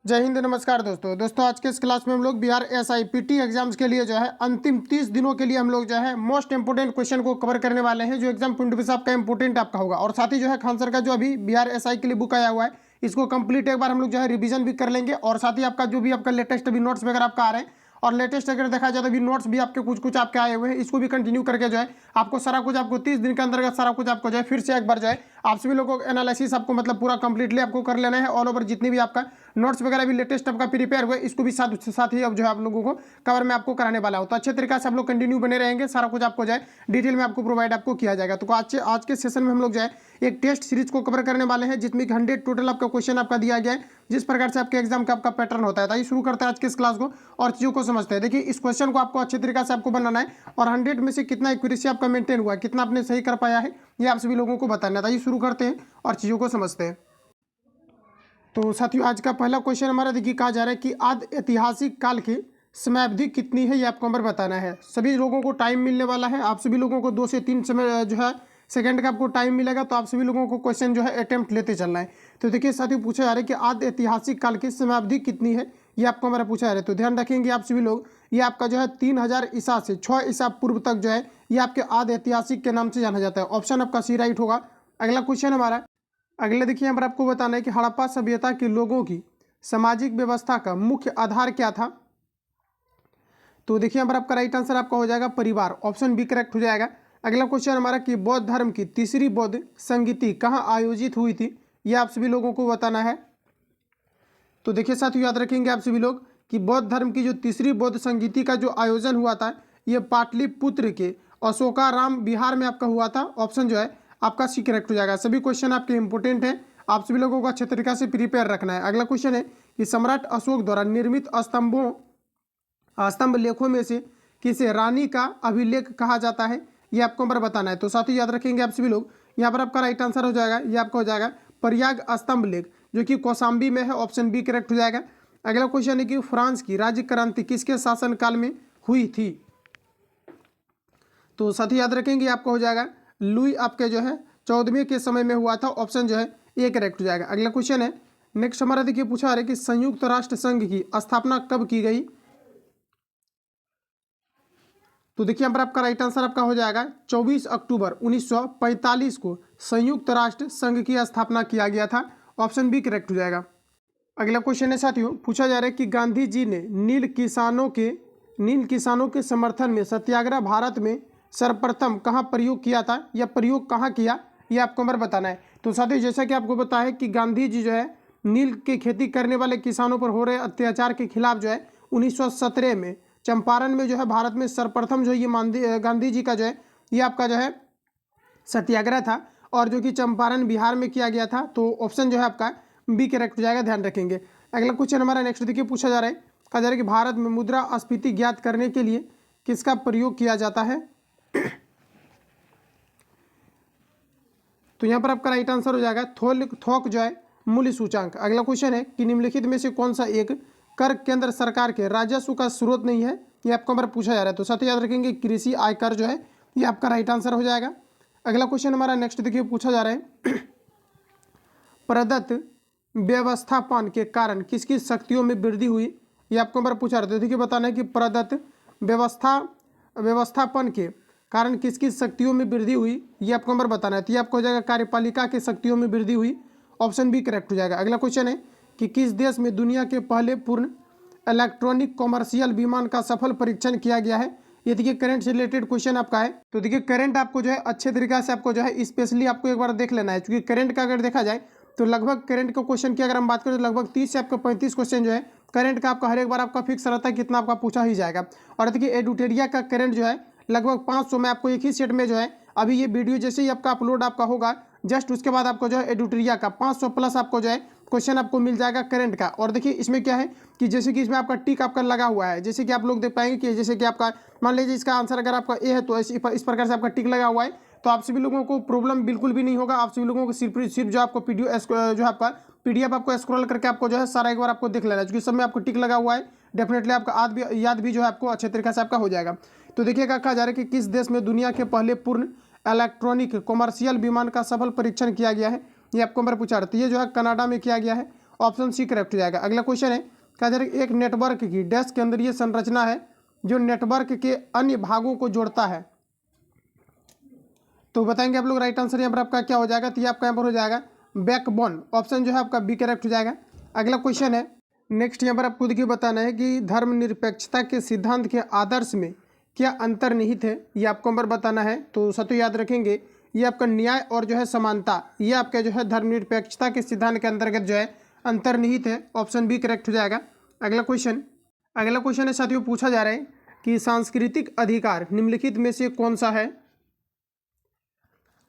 जय हिंद, नमस्कार दोस्तों आज के इस क्लास में हम लोग बिहार SIPT एग्जाम्स के लिए जो है अंतिम 30 दिनों के लिए हम लोग जो है मोस्ट इंपोर्टेंट क्वेश्चन को कवर करने वाले हैं, जो एग्जाम पॉइंट ऑफ व्यू से आपका इंपोर्टेंट आपका होगा। और साथ ही जो है खान सर का जो अभी बिहार SI के लिए बुक आया हुआ है, इसको कंप्लीट एक बार हम लोग जो है रिवीजन भी कर लेंगे। और साथ ही आपका जो भी आपका लेटेस्ट अभी नोट्स वगैरह आपका आ रहे हैं, और लेटेस्ट अगर देखा जाए तो अभी नोट्स भी आपके कुछ कुछ आपके आए हुए हैं, इसको भी कंटिन्यू करके जो है आपको सारा कुछ आपको 30 दिन के अंतर्गत सारा कुछ आपको जो है फिर से एक बार जो है आप सभी लोगों को एनालिसिस आपको मतलब पूरा कंप्लीटली आपको कर लेना है। ऑल ओवर जितनी भी आपका नोट्स वगैरह भी लेटेस्ट आपका प्रिपेयर हुए, इसको भी साथ ही अब जो है आप लोगों को कवर में आपको कराने वाला हो। तो अच्छे तरीके से आप लोग कंटिन्यू बने रहेंगे, सारा कुछ आपको जो है डिटेल में आपको प्रोवाइड आपको किया जाएगा। तो आज के सेशन में हम लोग जो है एक टेस्ट सीरीज को कवर करने वाले हैं, जिसमें 100 टोटल आपका क्वेश्चन आपका दिया गया है, जिस प्रकार से आपके एग्जाम का आपका पैटर्न होता है। तो आइए शुरू करते हैं आज के इस क्लास को और चीज़ों को समझते हैं। देखिए, इस क्वेश्चन को आपको अच्छे तरीके से आपको बनाना है और 100 में से कितना एक्यूरेसी आपका मेंटेन हुआ है, कितना आपने सही कर पाया है, ये आप सभी लोगों को बताना है। आइए शुरू करते हैं और चीज़ों को समझते हैं। तो साथियों, आज का पहला क्वेश्चन हमारा देखिए कहा जा रहा है कि आदि ऐतिहासिक काल की समयावधि कितनी है, ये आपको नंबर बताना है। सभी लोगों को टाइम मिलने वाला है, आप सभी लोगों को 2 से 3 समय जो है सेकंड का आपको टाइम मिलेगा। तो आप सभी लोगों को क्वेश्चन जो है अटेम्प्ट लेते चलना है। तो देखिए साथियों, पूछा जा रहा है कि आदि ऐतिहासिक काल की समयावधि कितनी है, ये आपको हमारा पूछा जा रहा है। तो ध्यान रखेंगे आप सभी लोग, ये आपका जो है 3000 ईसा से 6 ईसा पूर्व तक जो है ये आपके आदि ऐतिहासिक के नाम से जाना जाता है। ऑप्शन आपका सी राइट होगा। अगला क्वेश्चन हमारा, अगले देखिए यहाँ पर आपको बताना है कि हड़प्पा सभ्यता के लोगों की सामाजिक व्यवस्था का मुख्य आधार क्या था। तो देखिए यहाँ पर आपका राइट आंसर आपका हो जाएगा परिवार, ऑप्शन बी करेक्ट हो जाएगा। अगला क्वेश्चन हमारा कि बौद्ध धर्म की तीसरी बौद्ध संगीति कहाँ आयोजित हुई थी, ये आप सभी लोगों को बताना है। तो देखिए साथियों, याद रखेंगे आप सभी लोग कि बौद्ध धर्म की जो तीसरी बौद्ध संगीति का जो आयोजन हुआ था, ये पाटलिपुत्र के अशोकाराम बिहार में आपका हुआ था। ऑप्शन जो है आपका सी करेक्ट हो जाएगा। सभी क्वेश्चन आपके इंपोर्टेंट हैं, आप सभी लोगों को अच्छे तरीके से प्रिपेयर रखना है। अगला क्वेश्चन है कि सम्राट अशोक द्वारा निर्मित स्तंभ लेखों में से किसे रानी का अभिलेख कहा जाता है, ये आपको नंबर बताना है। तो साथ ही याद रखेंगे आप सभी लोग, यहाँ पर आपका राइट आंसर हो जाएगा, ये आपका हो जाएगा प्रयाग स्तंभ लेख, जो कि कौशाम्बी में है। ऑप्शन बी करेक्ट हो जाएगा। अगला क्वेश्चन है कि फ्रांस की राज्य क्रांति किसके शासनकाल में हुई थी। तो साथ ही याद रखेंगे आपको हो जाएगा लुई आपके जो है 14वें के समय में हुआ था। ऑप्शन जो है ए करेक्ट हो जाएगा। अगला क्वेश्चन है नेक्स्ट हमारा देखिए पूछा है कि संयुक्त राष्ट्र संघ की स्थापना कब की गई। तो देखिए यहाँ पर आपका राइट आंसर आपका हो जाएगा 24 अक्टूबर 1945 को संयुक्त राष्ट्र संघ की स्थापना किया गया था। ऑप्शन बी करेक्ट हो जाएगा। अगला क्वेश्चन है साथियों, पूछा जा रहा है कि गांधी जी ने नील किसानों के समर्थन में सत्याग्रह भारत में सर्वप्रथम कहाँ प्रयोग किया था, या प्रयोग कहाँ किया, ये आपको नंबर बताना है। तो साथियों, जैसा कि आपको पता है कि गांधी जी जो है नील की खेती करने वाले किसानों पर हो रहे अत्याचार के खिलाफ जो है 1917 में चंपारण में जो है भारत में सर्वप्रथम जो ये गांधी जी का जो है ये आपका जो है सत्याग्रह था, और जो कि चंपारण बिहार में किया गया था। तो ऑप्शन जो है आपका बी करेक्ट हो जाएगा, ध्यान रखेंगे। अगला क्वेश्चन हमारा नेक्स्ट देखिए पूछा जा रहा है, कहा जा रहा है कि भारत में मुद्रास्फीति ज्ञात करने के लिए किसका प्रयोग किया जाता है। तो यहाँ पर आपका राइट आंसर हो जाएगा थोक जो है मूल्य सूचांक। अगला क्वेश्चन है कि निम्नलिखित में से कौन सा एक कर केंद्र सरकार के राजस्व का स्रोत नहीं है, ये आपको नंबर पूछा जा रहा है। तो साथ ही याद रखेंगे कृषि आयकर जो है ये आपका राइट आंसर हो जाएगा। अगला क्वेश्चन हमारा नेक्स्ट देखिए पूछा जा रहा है प्रदत्त व्यवस्थापन के कारण किसकी शक्तियों में वृद्धि हुई, ये आपको नंबर पूछा रहा है। देखिए बताना है कि प्रदत्त व्यवस्थापन के कारण किसकी शक्तियों में वृद्धि हुई, ये आपको नंबर बताना है। तो ये आपको हो जाएगा कार्यपालिका की शक्तियों में वृद्धि हुई। ऑप्शन बी करेक्ट हो जाएगा। अगला क्वेश्चन है कि किस देश में दुनिया के पहले पूर्ण इलेक्ट्रॉनिक कॉमर्शियल विमान का सफल परीक्षण किया गया है। ये देखिए करंट से रिलेटेड क्वेश्चन आपका है। तो देखिए करंट आपको जो है अच्छे तरीके से आपको जो है स्पेशली आपको एक बार देख लेना है, क्योंकि करंट का अगर देखा जाए तो लगभग करंट का क्वेश्चन की अगर हम बात करें तो लगभग 30 से आपका 35 क्वेश्चन जो है करंट का आपका हर एक बार आपका फिक्स रहता है कितना आपका पूछा ही जाएगा। और देखिए एडुटेरिया का करंट जो है लगभग 500 में आपको एक ही सेट में जो है अभी ये वीडियो जैसे ही आपका अपलोड आपका होगा जस्ट उसके बाद आपको जो है एडुटेरिया का 500 प्लस आपको जो है क्वेश्चन आपको मिल जाएगा करंट का। और देखिए इसमें क्या है कि जैसे कि इसमें आपका टिक आपका लगा हुआ है, जैसे कि आप लोग देख पाएंगे कि जैसे कि आपका मान लीजिए इसका आंसर अगर आपका ए है तो इस प्रकार से आपका टिक लगा हुआ है, तो आप सभी लोगों को प्रॉब्लम बिल्कुल भी नहीं होगा। आप सभी लोगों को सिर्फ जो आपको जो आपका PDF आपको स्क्रॉल करके आपको जो है सारा एक बार आपको देख लेना है, क्योंकि सब में आपको टिक लगा हुआ है। डेफिनेटली आपका याद भी जो है आपको अच्छे तरीके से आपका हो जाएगा। तो देखिएगा कहा जा रहा है कि किस देश में दुनिया के पहले पूर्ण इलेक्ट्रॉनिक कॉमर्शियल विमान का सफल परीक्षण किया गया है, ये आपको नंबर पूछा रहता है। ये जो है कनाडा में किया गया है। ऑप्शन सी करेक्ट हो जाएगा। अगला क्वेश्चन है कहा जा रहा है एक नेटवर्क की डैश के अंदर ये संरचना है जो नेटवर्क के अन्य भागों को जोड़ता है। तो बताएंगे आप लोग राइट आंसर यहाँ पर आपका क्या हो जाएगा। तो ये आपका यहाँ पर हो जाएगा बैकबोन, ऑप्शन जो है आपका बी करेक्ट हो जाएगा। अगला क्वेश्चन है नेक्स्ट यहाँ पर आपको देखिए बताना है कि धर्मनिरपेक्षता के सिद्धांत के आदर्श में क्या अंतर्निहित है, ये आपको नंबर बताना है। तो सतो याद रखेंगे ये आपका न्याय और जो है समानता, ये आपका जो है धर्मनिरपेक्षता के सिद्धांत के अंतर्गत जो है अंतर्निहित है, ऑप्शन बी करेक्ट हो जाएगा। अगला क्वेश्चन है साथियों पूछा जा रहा है कि सांस्कृतिक अधिकार निम्नलिखित में से कौन सा है।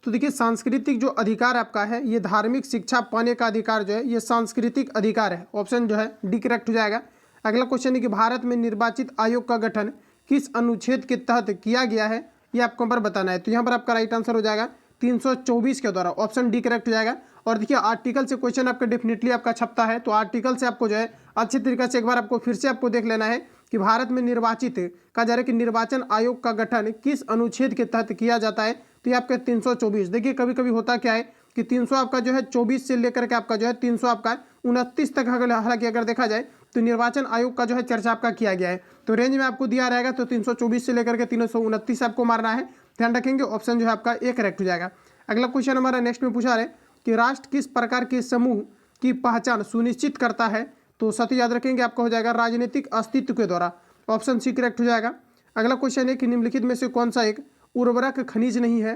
तो देखिए सांस्कृतिक जो अधिकार आपका है ये धार्मिक शिक्षा पाने का अधिकार जो है ये सांस्कृतिक अधिकार है, ऑप्शन जो है डी करेक्ट हो जाएगा। अगला क्वेश्चन है कि भारत में निर्वाचित आयोग का गठन किस अनुच्छेद के तहत किया गया है, ये आपको पर बताना है। तो यहाँ पर आपका राइट आंसर हो जाएगा 324 के द्वारा, ऑप्शन डी करेक्ट हो जाएगा। और देखिए आर्टिकल से क्वेश्चन आपका डेफिनेटली आपका छपता है, तो आर्टिकल से आपको जो है अच्छे तरीके से एक बार आपको फिर से आपको देख लेना है कि भारत में निर्वाचित कहा जा रहा है कि निर्वाचन आयोग का गठन किस अनुच्छेद के तहत किया जाता है। तो ये आपका 324। देखिए कभी कभी होता क्या है कि 300 आपका जो है 24 से लेकर के आपका जो है 300 आपका 29 तक हालांकि अगर देखा जाए तो निर्वाचन आयोग का जो है चर्चा आपका किया गया है। तो रेंज में आपको दिया रहेगा तो 324 से लेकर के 329 आपको मारना है, ध्यान रखेंगे। ऑप्शन जो है आपका ए करेक्ट हो जाएगा। अगला क्वेश्चन हमारा नेक्स्ट में पूछा रहे कि राष्ट्र किस प्रकार के समूह की पहचान सुनिश्चित करता है। तो सत्य याद रखेंगे आपका हो जाएगा राजनीतिक अस्तित्व के द्वारा, ऑप्शन सी करेक्ट हो जाएगा। अगला क्वेश्चन है कि निम्नलिखित में से कौन सा एक उर्वरक खनिज नहीं है।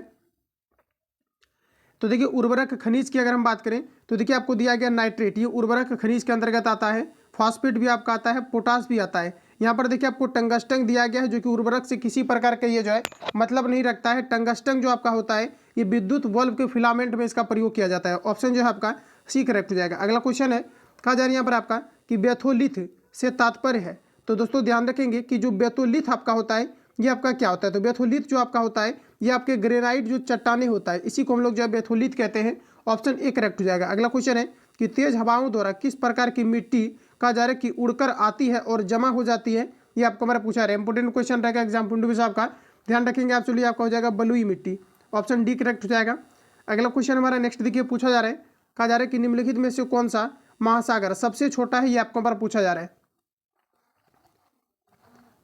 तो देखिए उर्वरक खनिज की अगर हम बात करें तो देखिए आपको दिया गया नाइट्रेट, ये उर्वरक खनिज के अंतर्गत आता है। फॉस्फेट भी आपका आता है, पोटास भी आता है। यहाँ पर देखिए आपको टंगस्टन दिया गया है जो कि उर्वरक से किसी प्रकार का ये जो है मतलब नहीं रखता है। टंगस्टन जो आपका होता है ये विद्युत बल्ब के फिलामेंट में इसका प्रयोग किया जाता है, ऑप्शन जो है आपका सी करेक्ट हो जाएगा। अगला क्वेश्चन है कहा जा रहा है यहाँ पर आपका कि बेथोलिथ से तात्पर्य है। तो दोस्तों ध्यान रखेंगे कि जो बेथोलिथ आपका होता है ये आपका क्या होता है। तो बेथोलिथ जो आपका होता है ये आपके ग्रेनाइट जो चट्टाने होता है इसी को हम लोग जो है बेथोलिथ कहते हैं, ऑप्शन ए करेक्ट हो जाएगा। अगला क्वेश्चन है कि तेज हवाओं द्वारा किस प्रकार की मिट्टी कहा जा रहा है कि उड़कर आती है और जमा हो जाती है, ये आपको हमारा पूछा रहा है। इंपोर्टेंट क्वेश्चन रहेगा एग्जाम पॉइंट ऑफ व्यू से आपका, ध्यान रखेंगे आप। चलिए आपका हो जाएगा बलुई मिट्टी, ऑप्शन डी करेक्ट हो जाएगा। अगला क्वेश्चन हमारा नेक्स्ट देखिए पूछा जा रहा है कहा जा रहा है कि निम्नलिखित में से कौन सा महासागर सबसे छोटा है, ये आपको हमारा पूछा जा रहा है।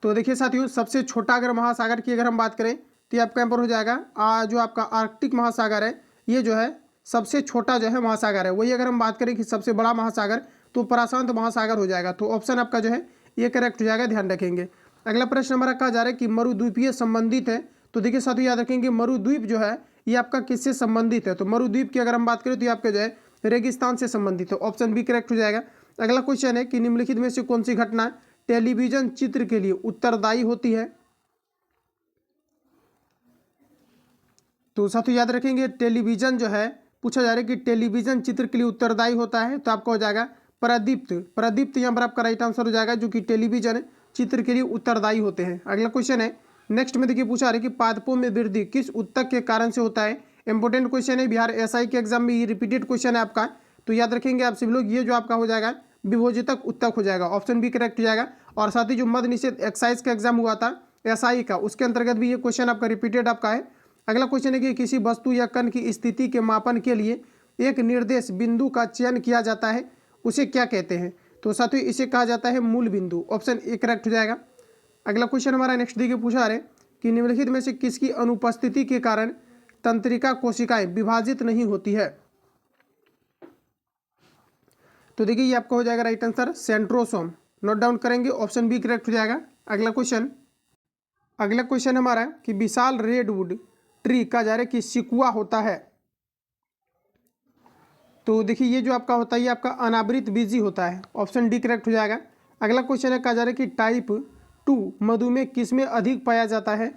तो देखिए साथियों सबसे छोटा अगर महासागर की अगर हम बात करें तो ये आपका यहाँ पर हो जाएगा जो आपका आर्कटिक महासागर है, ये जो है सबसे छोटा जो है महासागर है। वही अगर हम बात करें कि सबसे बड़ा महासागर तो प्रशांत महासागर हो जाएगा। तो ऑप्शन आपका जो है ये करेक्ट हो जाएगा, ध्यान रखेंगे। अगला प्रश्न हमारा कहा जा रहा है कि मरुद्वीपीय संबंधित है। तो देखिए साथियों याद रखेंगे मरुद्वीप जो है ये आपका किससे संबंधित है। तो मरुद्वीप की अगर हम बात करें तो ये आपके जो है रेगिस्तान से संबंधित है, ऑप्शन बी करेक्ट हो जाएगा। अगला क्वेश्चन है कि निम्नलिखित में से कौन सी घटना टेलीविजन चित्र के लिए उत्तरदायी होती है। तो साथियों याद रखेंगे टेलीविजन जो है पूछा जा रहा है कि टेलीविजन चित्र के लिए उत्तरदायी होता है, तो आपका हो जाएगा प्रदीप्त। प्रदीप्त यहाँ पर आपका राइट आंसर हो जाएगा जो कि टेलीविजन चित्र के लिए उत्तरदायी होते हैं। अगला क्वेश्चन है नेक्स्ट में देखिए पूछा रहा है कि पादपों में वृद्धि किस उत्तक के कारण से होता है। इंपोर्टेंट क्वेश्चन है, बिहार एसआई के एग्जाम में ये रिपीटेड क्वेश्चन है आपका। तो याद रखेंगे आप सभी लोग ये जो आपका हो जाएगा विभोजितक उत्तक हो जाएगा, ऑप्शन बी करेक्ट हो जाएगा। और साथ ही जो मद निषेध एक्साइज का एग्जाम हुआ था एसआई का उसके अंतर्गत भी ये क्वेश्चन आपका रिपीटेड आपका है। अगला क्वेश्चन है कि किसी वस्तु या कण की स्थिति के मापन के लिए एक निर्देश बिंदु का चयन किया जाता है, उसे क्या कहते हैं। तो साथियों इसे कहा जाता है मूल बिंदु, ऑप्शन ए करेक्ट हो जाएगा। अगला क्वेश्चन हमारा नेक्स्ट देखिए पूछा रहे कि निम्नलिखित में से किसकी अनुपस्थिति के कारण तंत्रिका कोशिकाएं विभाजित नहीं होती है। तो देखिए ये आपका हो जाएगा right answer centrosome, note down करेंगे, ऑप्शन बी करेक्ट हो जाएगा। अगला क्वेश्चन हमारा कि विशाल रेडवुड ट्री का जा रहा है कि सिकुआ होता है। तो देखिए ये जो आपका होता है ये आपका अनावृत बीजी होता है, ऑप्शन डी करेक्ट हो जाएगा। अगला क्वेश्चन है कहा जा रहा है कि टाइप 2 मधुमेह किसमें अधिक पाया जाता है।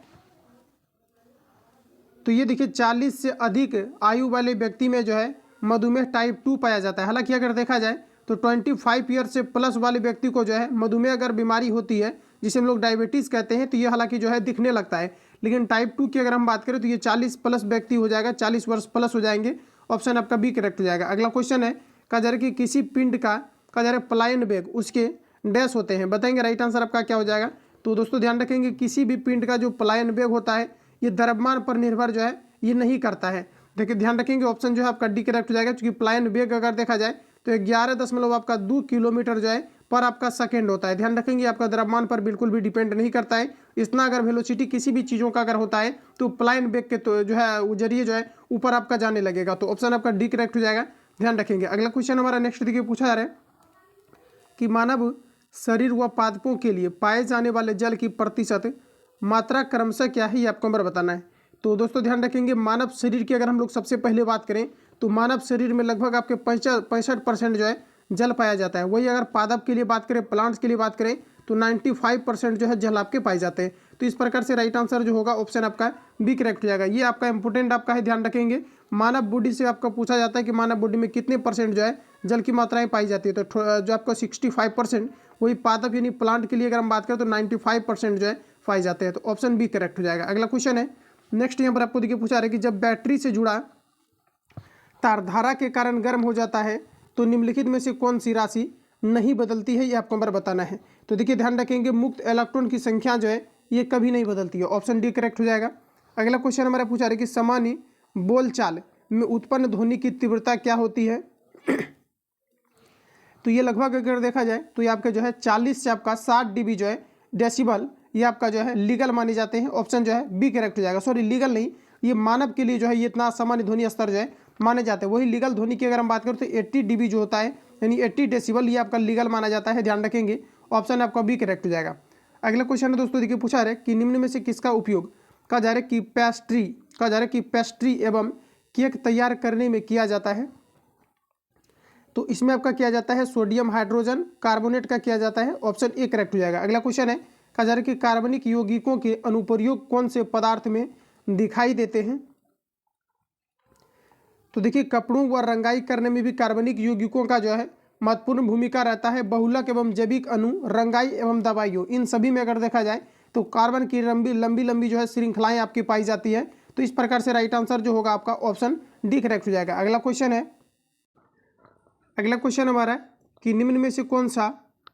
तो ये देखिए 40 से अधिक आयु वाले व्यक्ति में जो है मधुमेह टाइप 2 पाया जाता है। हालांकि अगर देखा जाए तो 25 ईयर से प्लस वाले व्यक्ति को जो है मधुमेह अगर बीमारी होती है जिसे हम लोग डायबिटीज़ कहते हैं तो ये हालांकि जो है दिखने लगता है। लेकिन टाइप 2 की अगर हम बात करें तो ये 40 प्लस व्यक्ति हो जाएगा, 40 वर्ष प्लस हो जाएंगे, ऑप्शन आपका बी करेक्ट हो जाएगा। अगला क्वेश्चन है कहा जा रहा है कि किसी पिंड का कहा जा रहा है पलायन वेग उसके डैश होते हैं, बताएंगे राइट आंसर आपका क्या हो जाएगा। तो दोस्तों ध्यान रखेंगे किसी भी पिंड का जो पलायन वेग होता है ये द्रव्यमान पर निर्भर जो है ये नहीं करता है। देखिए ध्यान रखेंगे ऑप्शन जो है आपका डी करेक्ट हो जाएगा, क्योंकि पलायन वेग अगर देखा जाए तो 11 आपका 2 किलोमीटर जो है पर आपका सेकेंड होता है। ध्यान रखेंगे आपका द्रव्यमान पर बिल्कुल भी डिपेंड नहीं करता है। इतना अगर वेलोसिटी किसी भी चीज़ों का अगर होता है तो प्लाइन वेग के तो जो है जरिए जो है ऊपर आपका जाने लगेगा। तो ऑप्शन आपका डी करेक्ट हो जाएगा, ध्यान रखेंगे। अगला क्वेश्चन हमारा नेक्स्ट देखिए पूछा जा रहा है कि मानव शरीर व पादपों के लिए पाए जाने वाले जल की प्रतिशत मात्रा क्रमशः क्या है, ये आपको नंबर बताना है। तो दोस्तों ध्यान रखेंगे मानव शरीर की अगर हम लोग सबसे पहले बात करें तो मानव शरीर में लगभग आपके 65% जो है जल पाया जाता है। वही अगर पादप के लिए बात करें, प्लांट्स के लिए बात करें तो 95% जो है जल आपके पाए जाते हैं। तो इस प्रकार से राइट आंसर जो होगा ऑप्शन आपका बी करेक्ट हो जाएगा। ये आपका इंपोर्टेंट आपका है, ध्यान रखेंगे। मानव बॉडी से आपका पूछा जाता है कि मानव बॉडी में कितने परसेंट जो है जल की मात्राएं पाई जाती है। तो जो आपका 65%, वही पादप यानी प्लांट के लिए अगर हम बात करें तो 95% जो है पाए जाते हैं। तो ऑप्शन बी करेक्ट हो जाएगा। अगला क्वेश्चन है नेक्स्ट, यहाँ पर आपको देखिए पूछा रहा है कि जब बैटरी से जुड़ा तार धारा के कारण गर्म हो जाता है तो निम्नलिखित में से कौन सी राशि नहीं बदलती है, ये आपको नंबर बताना है। तो देखिए ध्यान रखेंगे मुक्त इलेक्ट्रॉन की संख्या जो है ये कभी नहीं बदलती है। ऑप्शन डी करेक्ट हो जाएगा। अगला क्वेश्चन हमारा पूछा रहा है कि सामान्य बोलचाल में उत्पन्न ध्वनि की तीव्रता क्या होती है। तो ये लगभग अगर देखा जाए तो ये आपका जो है 40 से आपका 60 dB जो है डेसिबल, ये आपका जो है लीगल माने जाते हैं। ऑप्शन जो है बी करेक्ट हो जाएगा। सॉरी लीगल नहीं, ये मानव के लिए जो है ये इतना सामान्य ध्वनि स्तर जो है माने जाते हैं। वही लीगल ध्वनि की अगर हम बात करें तो 80 dB जो होता है यानी 80 डेसिबल, ये आपका लीगल माना जाता है, ध्यान रखेंगे। ऑप्शन आपका बी करेक्ट हो जाएगा। अगला क्वेश्चन है दोस्तों देखिए पूछा है कि निम्न में से किसका उपयोग कहा जा रहा है कि पेस्ट्री एवं केक तैयार करने में किया जाता है। तो इसमें आपका किया जाता है सोडियम हाइड्रोजन कार्बोनेट का किया जाता है। ऑप्शन ए करेक्ट हो जाएगा। अगला क्वेश्चन है कहा जा रहा है कि कार्बनिक यौगिकों के अनुप्रयोग कौन से पदार्थ में दिखाई देते हैं। तो देखिए कपड़ों व रंगाई करने में भी कार्बनिक यौगिकों का जो है महत्वपूर्ण भूमिका रहता है। बहुलक एवं जैविक अणु, रंगाई एवं दवाइयों, इन सभी में अगर देखा जाए तो कार्बन की लंबी लंबी जो है श्रृंखलाएं आपकी पाई जाती है। तो इस प्रकार से राइट आंसर जो होगा आपका ऑप्शन डी करेक्ट हो जाएगा। अगला क्वेश्चन हमारा है कि निम्न में से कौन सा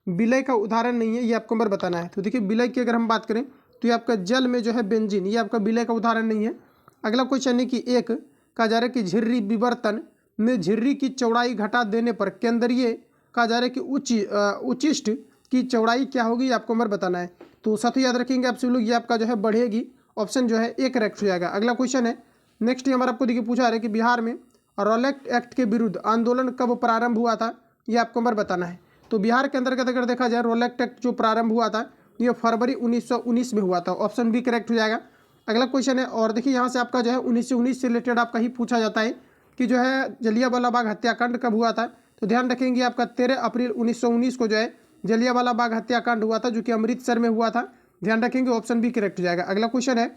विलय का उदाहरण नहीं है, ये आपको नंबर बताना है। तो देखिए विलय की अगर हम बात करें तो ये आपका जल में जो है बेंजीन, ये आपका विलय का उदाहरण नहीं है। अगला क्वेश्चन है कि एक कहा जा रहा है कि झिर्री विवर्तन में झिर्री की चौड़ाई घटा देने पर केंद्रीय कहा जा रहा है कि उच्चिष्ट की चौड़ाई क्या होगी, ये आपको नंबर बताना है। तो साथ ही याद रखेंगे आप सभी लोग, ये आपका जो है बढ़ेगी। ऑप्शन जो है ए करेक्ट हो जाएगा। अगला क्वेश्चन है नेक्स्ट, हमारा आपको देखिए पूछा रहा है कि बिहार में रॉलेट एक्ट के विरुद्ध आंदोलन कब प्रारंभ हुआ था, ये आपको नंबर बताना है। तो बिहार के अंतर्गत अगर देखा जाए रॉलेट एक्ट जो प्रारंभ हुआ था ये फरवरी 1919 में हुआ था। ऑप्शन बी करेक्ट हो जाएगा। अगला क्वेश्चन है और देखिए यहाँ से आपका जो है 1919 से रिलेटेड आपका ही पूछा जाता है कि जो है जलियांवाला बाग हत्याकांड कब हुआ था। तो ध्यान रखेंगे आपका 13 अप्रैल 1919 को जो है जलियांवाला बाग हत्याकांड हुआ था, जो कि अमृतसर में हुआ था, ध्यान रखेंगे। ऑप्शन बी करेक्ट हो जाएगा। अगला क्वेश्चन है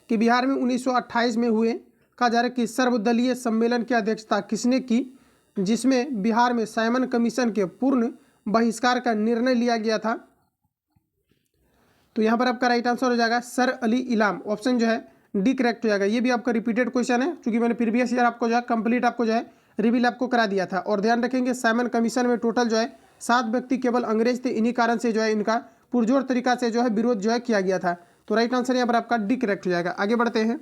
कि बिहार में 1928 में हुए कहा जा रहा है कि सर्वदलीय सम्मेलन की अध्यक्षता किसने की, जिसमें बिहार में साइमन कमीशन के पूर्ण बहिष्कार का निर्णय लिया गया था। तो यहाँ पर आपका राइट आंसर हो जाएगा सर अली इलाम। ऑप्शन जो है डी करेक्ट हो जाएगा। ये भी आपका रिपीटेड क्वेश्चन है, क्योंकि मैंने प्रीवियस ईयर आपको जो है कंप्लीट आपको जो है रिवील आपको करा दिया था। और ध्यान रखेंगे साइमन कमीशन में टोटल जो है 7 व्यक्ति केवल अंग्रेज थे, इन्हीं कारण से जो है इनका पुरजोर तरीका से जो है विरोध जो है किया गया था। तो राइट आंसर यहाँ पर आपका डी करेक्ट हो जाएगा। आगे बढ़ते हैं।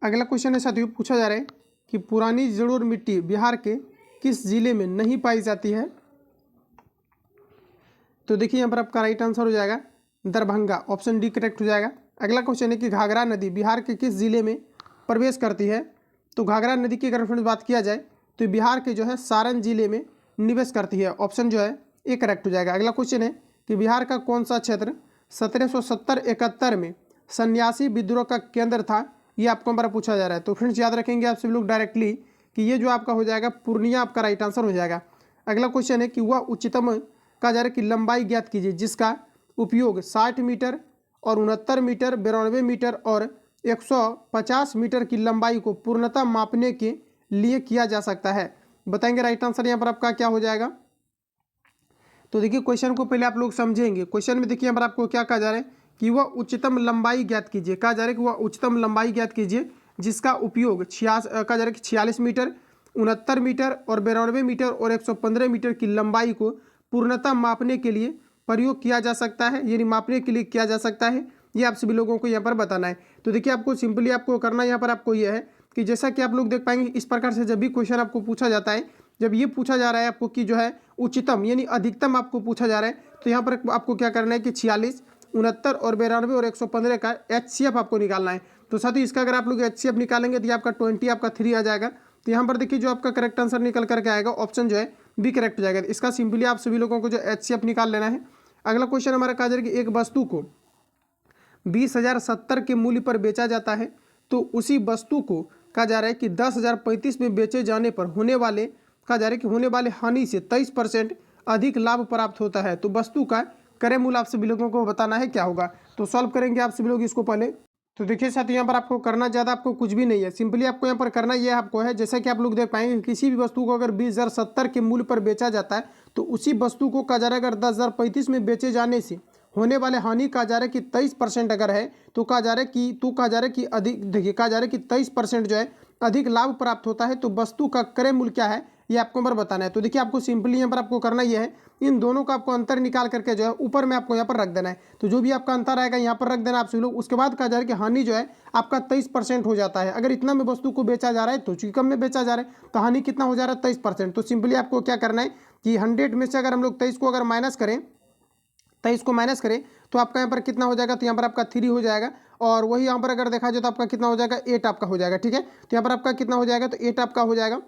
अगला क्वेश्चन है साथियों पूछा जा रहा है कि पुरानी जड़ोर मिट्टी बिहार के किस जिले में नहीं पाई जाती है। तो देखिए यहाँ पर आपका राइट आंसर हो जाएगा दरभंगा। ऑप्शन डी करेक्ट हो जाएगा। अगला क्वेश्चन है कि घाघरा नदी बिहार के किस जिले में प्रवेश करती है। तो घाघरा नदी की अगर फ्रेंड्स बात किया जाए तो बिहार के जो है सारण जिले में निवेश करती है। ऑप्शन जो है ए करेक्ट हो जाएगा। अगला क्वेश्चन है कि बिहार का कौन सा क्षेत्र 1770-71 में सन्यासी विद्रोह का केंद्र था, ये आपको हमारा पूछा जा रहा है। तो फ्रेंड्स याद रखेंगे आप सभी लोग डायरेक्टली कि ये जो आपका हो जाएगा पूर्णिया आपका राइट आंसर हो जाएगा। अगला क्वेश्चन है कि वह उच्चतम कहा जा रहा है कि लंबाई ज्ञात कीजिए जिसका उपयोग 60 मीटर और 69 मीटर 92 मीटर और 150 मीटर की लंबाई को पूर्णतः मापने के लिए किया जा सकता है। बताएंगे राइट आंसर यहाँ पर आपका क्या हो जाएगा। तो देखिए क्वेश्चन को पहले आप लोग समझेंगे। क्वेश्चन में देखिए यहाँ पर आपको क्या कहा जा रहा है कि वह उच्चतम लंबाई ज्ञात कीजिए। कहा जा रहा है कि वह उच्चतम लंबाई ज्ञात कीजिए जिसका उपयोग 46 मीटर 69 मीटर और 92 मीटर और 115 मीटर की लंबाई को पूर्णतः मापने के लिए प्रयोग किया जा सकता है, यानी मापने के लिए किया जा सकता है। ये आप सभी लोगों को यहाँ पर बताना है। तो देखिए आपको सिंपली आपको करना यहाँ पर आपको यह है कि जैसा कि आप लोग देख पाएंगे इस प्रकार से जब भी क्वेश्चन आपको पूछा जाता है, जब ये पूछा जा रहा है आपको कि जो है उच्चतम यानी अधिकतम आपको पूछा जा रहा है, तो यहाँ पर आपको क्या करना है कि 46, 69 और 92 और 115 का HCF आपको निकालना है। तो साथ ही इसका अगर आप लोग HCF निकालेंगे तो ये आपका 20 आपका 3 आ जाएगा। तो यहाँ पर देखिए जो आपका करेक्ट आंसर निकल करके आएगा ऑप्शन जो है बी करेक्ट हो जाएगा। इसका सिंपली आप सभी लोगों को जो HCF निकाल लेना है। अगला क्वेश्चन हमारा कहा जा रहा है कि एक वस्तु को 20,070 के मूल्य पर बेचा जाता है, तो उसी वस्तु को कहा जा रहा है कि 10,035 में बेचे जाने पर होने वाले कहा जा रहा है कि होने वाले हानि से 23% अधिक लाभ प्राप्त होता है। तो वस्तु का क्रय मूल्य आप सभी लोगों को बताना है क्या होगा। तो सॉल्व करेंगे आप सभी लोग इसको पहले। तो देखिए साथियों यहाँ पर आपको करना ज़्यादा आपको कुछ भी नहीं है, सिंपली आपको यहाँ पर करना ये आपको है, जैसा कि आप लोग देख पाएंगे किसी भी वस्तु को अगर 20,070 के मूल्य पर बेचा जाता है, तो उसी वस्तु को कहा जा रहा है अगर 10,035 में बेचे जाने से होने वाले हानि कहा जा रहा है कि 23% अगर है, तो कहा जा रहा है कि अधिक, देखिए कहा जा रहा है कि 23% जो है अधिक लाभ प्राप्त होता है। तो वस्तु का क्रय मूल्य क्या है ये आपको यहाँ पर बताना है। तो देखिए आपको सिंपली यहाँ पर आपको करना यह है, इन दोनों का आपको अंतर निकाल करके जो है ऊपर में आपको यहाँ पर रख देना है। तो जो भी आपका अंतर आएगा यहाँ पर रख देना आप सभी लोग। उसके बाद कहा जा रहा है कि हानि जो है आपका 23% हो जाता है। अगर इतना में वस्तु को बेचा जा रहा है तो चूंकि कम में बेचा जा रहा है तो हानि कितना हो जा रहा है 23%। तो सिंपली आपको क्या करना है कि 100 में से अगर हम लोग 23 को अगर माइनस करें, 23 को माइनस करें तो आपका यहाँ पर कितना हो जाएगा, तो यहाँ पर आपका 3 हो जाएगा। और वही यहाँ पर अगर देखा जाए तो आपका कितना हो जाएगा 8 आपका हो जाएगा। ठीक है, तो यहाँ पर आपका कितना हो जाएगा, तो 8 आपका हो जाएगा।